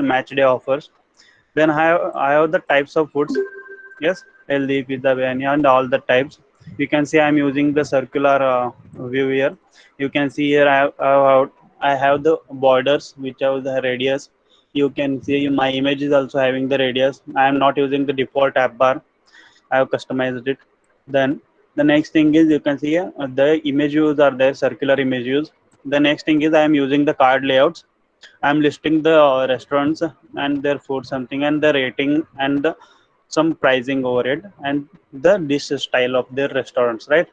match day offers. Then I have the types of foods. Yes, healthy, pizza, biryani, and all the types. You can see I'm using the circular view here. You can see here I have the borders which have the radius. You can see my image is also having the radius. I am not using the default app bar. I have customized it. Then the next thing is you can see the image views are there, circular image views. The next thing is I am using the card layouts. I'm listing the restaurants and their food something and the rating and some pricing over it and the dish style of their restaurants, right?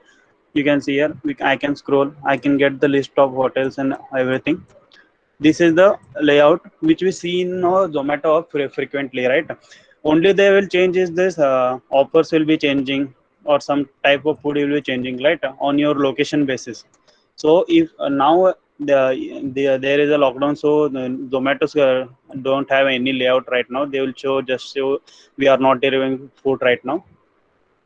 You can see here I can scroll, I can get the list of hotels and everything. This is the layout which we see in Zomato frequently, right? Only they will change is this offers will be changing or some type of food will be changing, right, on your location basis. So if now there is a lockdown, so the Zomato's don't have any layout right now. They will just show we are not delivering food right now.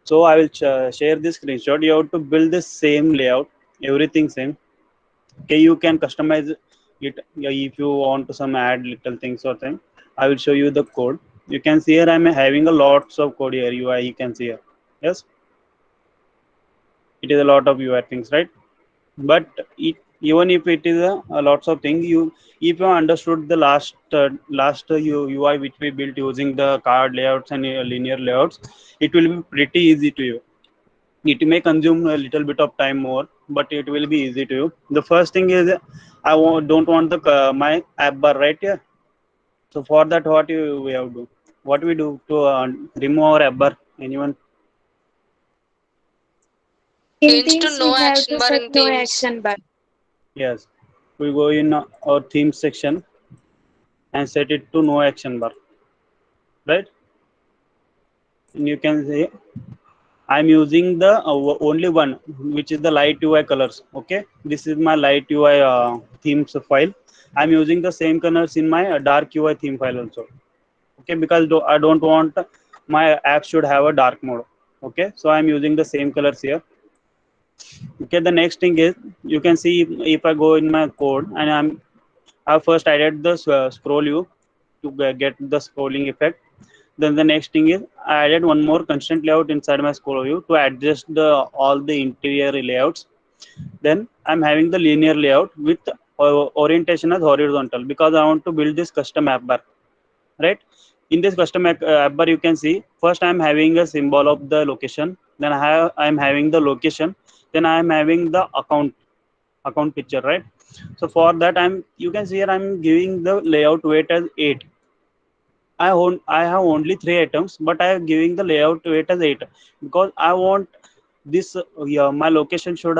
So I will share this screenshot. You have to build the same layout, everything same. Okay, you can customize it if you want to some add little things or thing. I will show you the code. You can see here I'm having a lots of code here. UI you can see here. Yes, it is a lot of UI things, right? But even if it is a lots of things, you if you understood the last UI which we built using the card layouts and linear layouts, it will be pretty easy to you. It may consume a little bit of time more, but it will be easy to you. The first thing is don't want the my app bar right here. So for that, we have to do? What we do to remove our app bar? Anyone? In Change to Teams, no we have action to bar set in no Teams. action bar. Yes. We go in our theme section and set it to no action bar, right? And you can see I'm using the only one, which is the light UI colors. Okay, this is my light UI themes file. I'm using the same colors in my dark UI theme file also. Okay, because I don't want my app should have a dark mode. Okay, so I'm using the same colors here. Okay, the next thing is you can see if I go in my code and I first added the scroll view to get the scrolling effect. Then the next thing is I added one more constant layout inside my scroll view to adjust the all the interior layouts. Then I'm having the linear layout with orientation as horizontal because I want to build this custom app bar, right? In this custom app bar, you can see first I'm having a symbol of the location. Then I'm having the location. Then I'm having the account picture, right? So for that you can see here I'm giving the layout weight as 8. I have only 3 items, but I am giving the layout weight as 8 because I want this. Yeah, my location should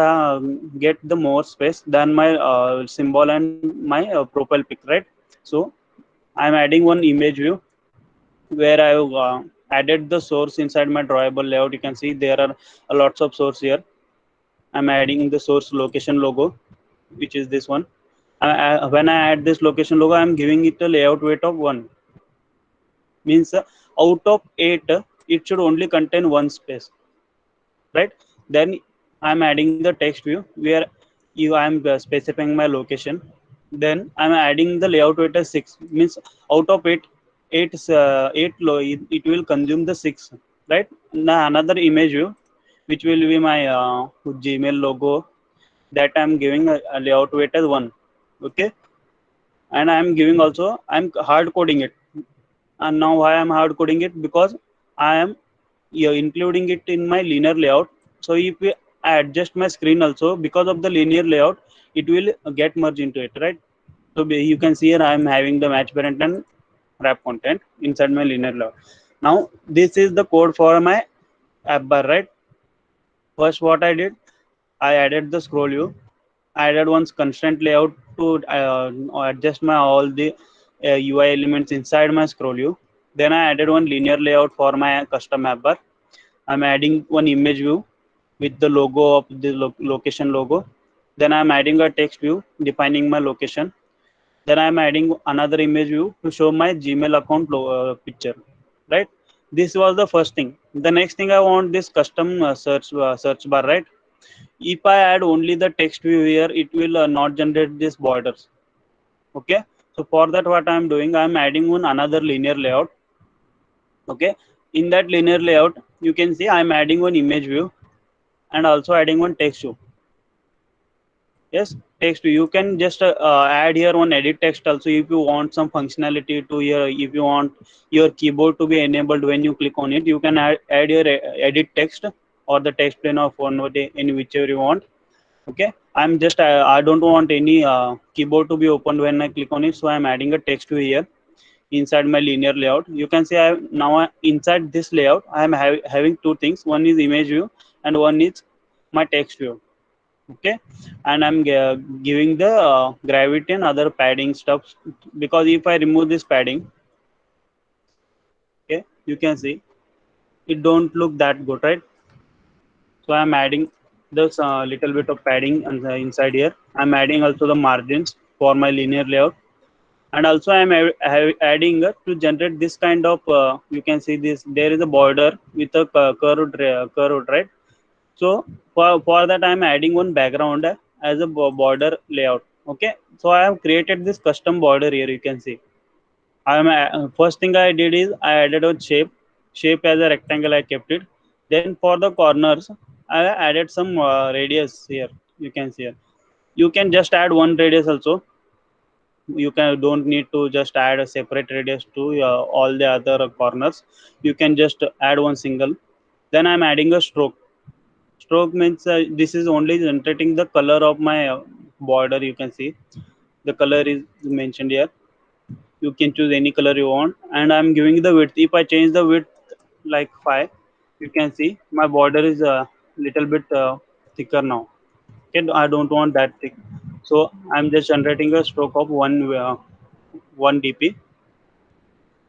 get the more space than my symbol and my profile pic, right? So I am adding one image view where I have added the source inside my drawable layout. You can see there are lots of source here. I'm adding the source location logo, which is this one. When I add this location logo, I'm giving it a layout weight of 1. Means out of 8 it should only contain one space, right? Then I'm adding the text view where I'm specifying my location. Then I'm adding the layout weight as 6. Means out of 8 it will consume the 6, right? Now another image view which will be my Gmail logo, that I'm giving a layout weight as 1. Okay, and I'm giving also I'm hard coding it. And now why I'm hard coding it? Because I am including it in my linear layout. So if I adjust my screen also, because of the linear layout, it will get merged into it, right? So you can see here I'm having the match parent and wrap content inside my linear layout. Now this is the code for my app bar, right? First what I did, I added the scroll view. I added one constraint layout to adjust my all the UI elements inside my scroll view. Then I added one linear layout for my custom app bar. I'm adding one image view with the logo of the location logo. Then I'm adding a text view defining my location. Then I'm adding another image view to show my Gmail account picture, right? This was the first thing. The next thing I want this custom search bar, right? If I add only the text view here, it will not generate these borders. Okay, So for that, what I'm doing, I'm adding one another linear layout. Okay, in that linear layout, you can see I'm adding one image view and also adding one text view. Yes, text view. You can just add here one edit text also if you want some functionality to your, if you want your keyboard to be enabled when you click on it, you can add your edit text or the text plane of one in whichever you want. Okay, I'm just I don't want any keyboard to be opened when I click on it, so I'm adding a text view here inside my linear layout. You can see inside this layout I am having two things. One is image view and one is my text view. Okay, and I'm giving the gravity and other padding stuff, because if I remove this padding, okay, you can see it don't look that good, right? So I'm adding this little bit of padding on the inside here. I'm adding also the margins for my linear layout, and also I'm adding to generate this kind of you can see this, there is a border with a curved, right? So for that I'm adding one background as a border layout. Okay, so I have created this custom border here. You can see I'm first thing I did is I added a shape as a rectangle. I kept it. Then for the corners, I added some radius here. You can see here. You can just add one radius also. You can don't need to just add a separate radius to all the other corners. You can just add one single. Then I'm adding a stroke. Stroke means this is only generating the color of my border. You can see the color is mentioned here. You can choose any color you want, and I'm giving the width. If I change the width like 5, you can see my border is a little bit thicker now. Okay, I don't want that thick, so I'm just generating a stroke of 1 dp.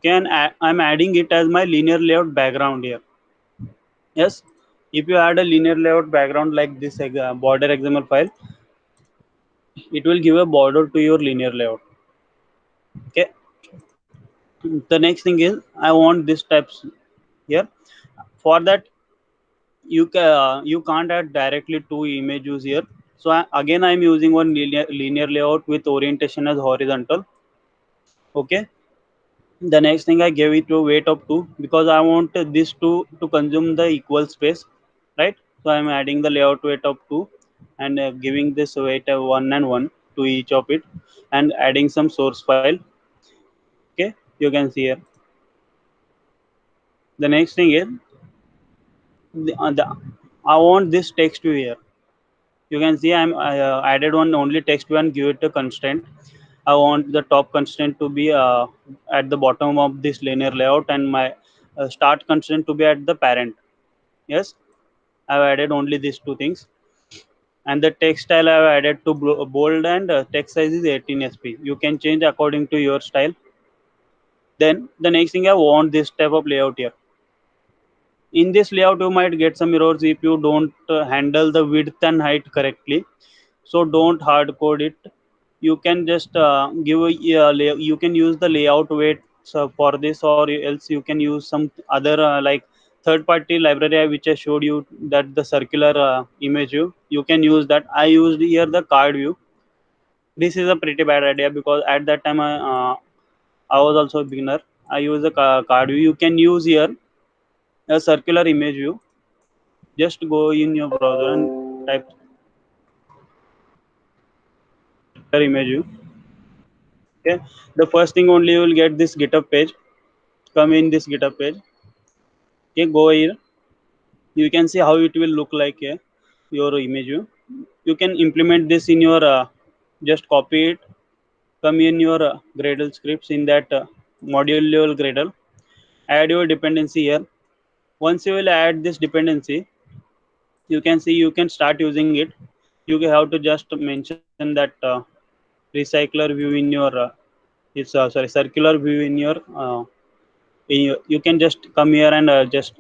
Can I'm adding it as my linear layout background here. Yes, if you add a linear layout background like this border xml file, it will give a border to your linear layout. Okay, the next thing is I want this types here. For that, you can't add directly two images here. So again I'm using one linear layout with orientation as horizontal. Okay, the next thing I gave it to weight of 2 because I want this to consume the equal space, right? So I'm adding the layout weight of 2 and giving this weight of 1 and 1 to each of it, and adding some source file. Okay, you can see here. The next thing is the I want this text to here. You can see I added one only text one, give it a constraint. I want the top constraint to be at the bottom of this linear layout, and my start constraint to be at the parent. Yes, I've added only these two things, and the text style I've added to bold, and text size is 18 sp. You can change according to your style. Then the next thing, I want this type of layout here. In this layout you might get some errors if you don't handle the width and height correctly. So don't hard code it. You can just you can use the layout weights for this, or else you can use some other like third party library which I showed you, that the circular image view. You can use that. I used here the card view. This is a pretty bad idea because at that time I was also a beginner. I use the card view. You can use here a circular image view. Just go in your browser and type image view. Okay, the first thing only you will get this GitHub page. Come in this GitHub page. Okay, go here. You can see how it will look like here. Your image view. You can implement this in your just copy it. Come in your Gradle scripts in that module level Gradle. Add your dependency here. Once you will add this dependency, you can see you can start using it. You have to just mention that recycler view in your it's sorry, circular view in your you can just come here and just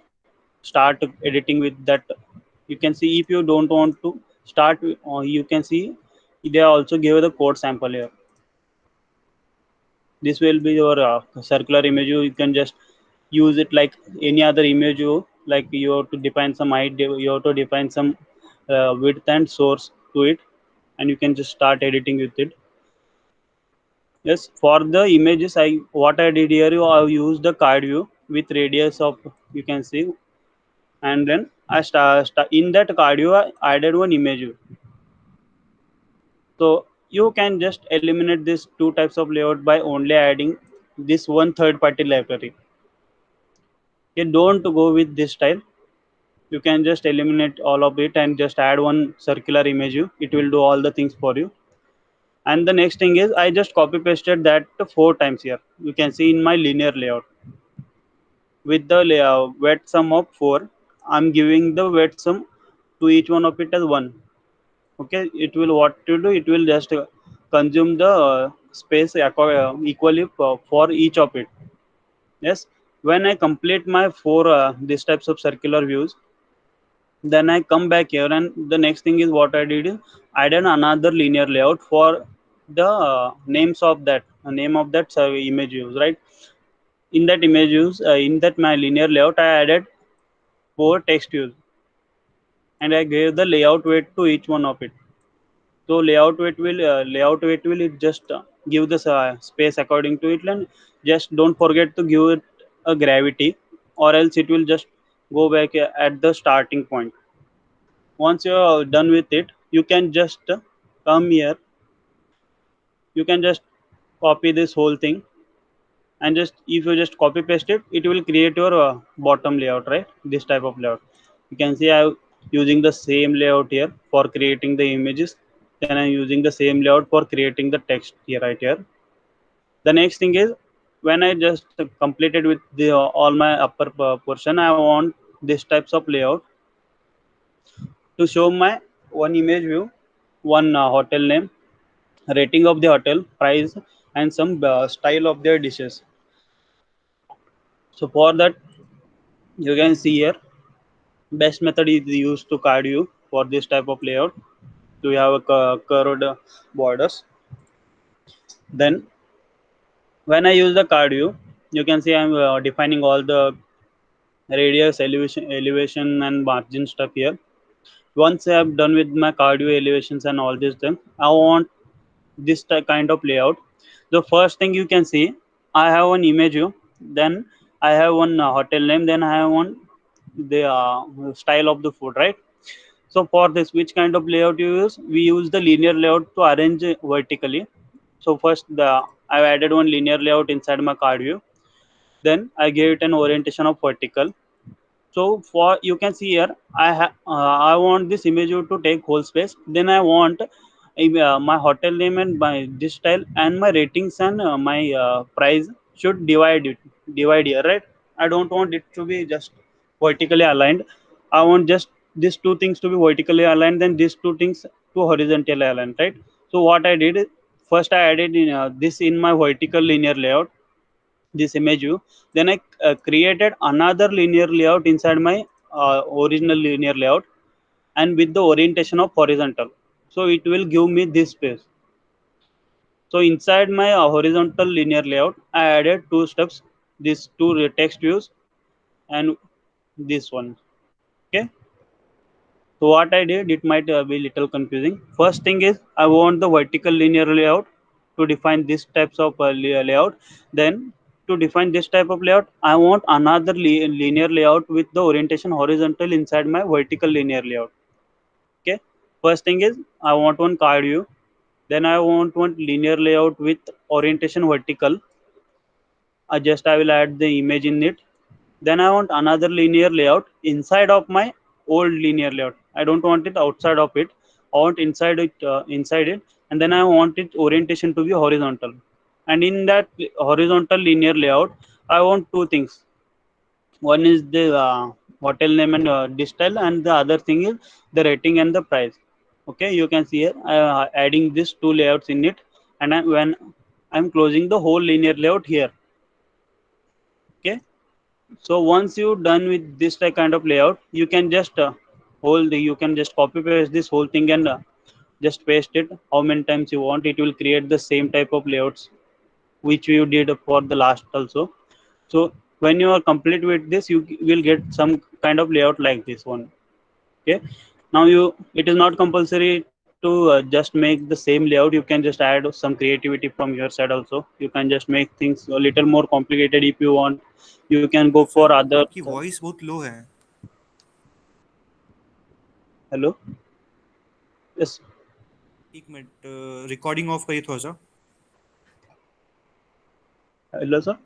start editing with that. You can see if you don't want to start you can see they also give the code sample here. This will be your circular image. You can just use it like any other image. You like you have to define some height, you have to define some width and source to it, and you can just start editing with it. Yes, for the images, I what I did here, I used the card view with radius of, you can see, and then I in that card view I added one image view. So you can just eliminate these two types of layout by only adding this one third party library. You don't go with this style. You can just eliminate all of it and just add one circular image view. It will do all the things for you. And the next thing is I just copy pasted that 4 times here. You can see in my linear layout with the weight sum of 4. I'm giving the weight sum to each one of it as 1. Okay, it will what to do, it will just consume the space equally for each of it. Yes, when I complete my 4 these types of circular views, then I come back here, and the next thing is what I did is I did another linear layout for the names of that name of that image views, right? In that image views, in that my linear layout, I added 4 text views, and I gave the layout weight to each one of it. So layout weight will it just give the space according to it, and just don't forget to give it a gravity, or else it will just go back at the starting point. Once you're done with it, you can just come here. You can just copy this whole thing, and just if you just copy paste it, it will create your bottom layout, right? This type of layout. You can see I'm using the same layout here for creating the images. Then I'm using the same layout for creating the text here, right here. The next thing is, when I just completed with the all my upper portion, I want this types of layout to show my one image view, one hotel name, rating of the hotel, price, and some style of their dishes. So for that, you can see here, best method is used to card view for this type of layout. To have a curved borders. Then when I use the card view, you can see I'm defining all the radius, elevation, and margin stuff here. Once I have done with my card view elevations and all these things, I want this kind of layout. The first thing you can see, I have one image view, then I have one hotel name, then I have one the style of the food, right? So for this, which kind of layout you use? We use the linear layout to arrange vertically. So first, I've added one linear layout inside my card view. Then I gave it an orientation of vertical. So for, you can see here, I want this image view to take whole space. Then I want my hotel name and my this style and my ratings and my price should divide here, right? I don't want it to be just vertically aligned. I want just these two things to be vertically aligned, then these two things to horizontally aligned, right? So what I did is, first I added in this in my vertical linear layout, this image view. Then I created another linear layout inside my original linear layout, and with the orientation of horizontal, so it will give me this space. So inside my horizontal linear layout, I added two steps, these two text views and this one. Okay, so what I did, it might be little confusing. First thing is, I want the vertical linear layout to define this types of layout. Then to define this type of layout, I want another linear layout with the orientation horizontal inside my vertical linear layout. Okay, first thing is, I want one card view, then I want one linear layout with orientation vertical. I will add the image in it. Then I want another linear layout inside of my old linear layout. I don't want it outside of it. I want inside it, and then I want its orientation to be horizontal. And in that horizontal linear layout, I want two things. One is the hotel name and style, and the other thing is the rating and the price. Okay, you can see here adding these two layouts in it, and when I'm closing the whole linear layout here. Okay, so once you're done with this kind of layout, you can just you can just copy paste this whole thing and just paste it how many times you want. It will create the same type of layouts which you did for the last also. So when you are complete with this, you will get some kind of layout like this one. Okay, now it is not compulsory to just make the same layout. You can just add some creativity from your side also. You can just make things a little more complicated if you want. You can go for sir other. आपकी voice बहुत लो है. Hello. Yes. एक minute, recording of करिए थोड़ा सा. Hello sir.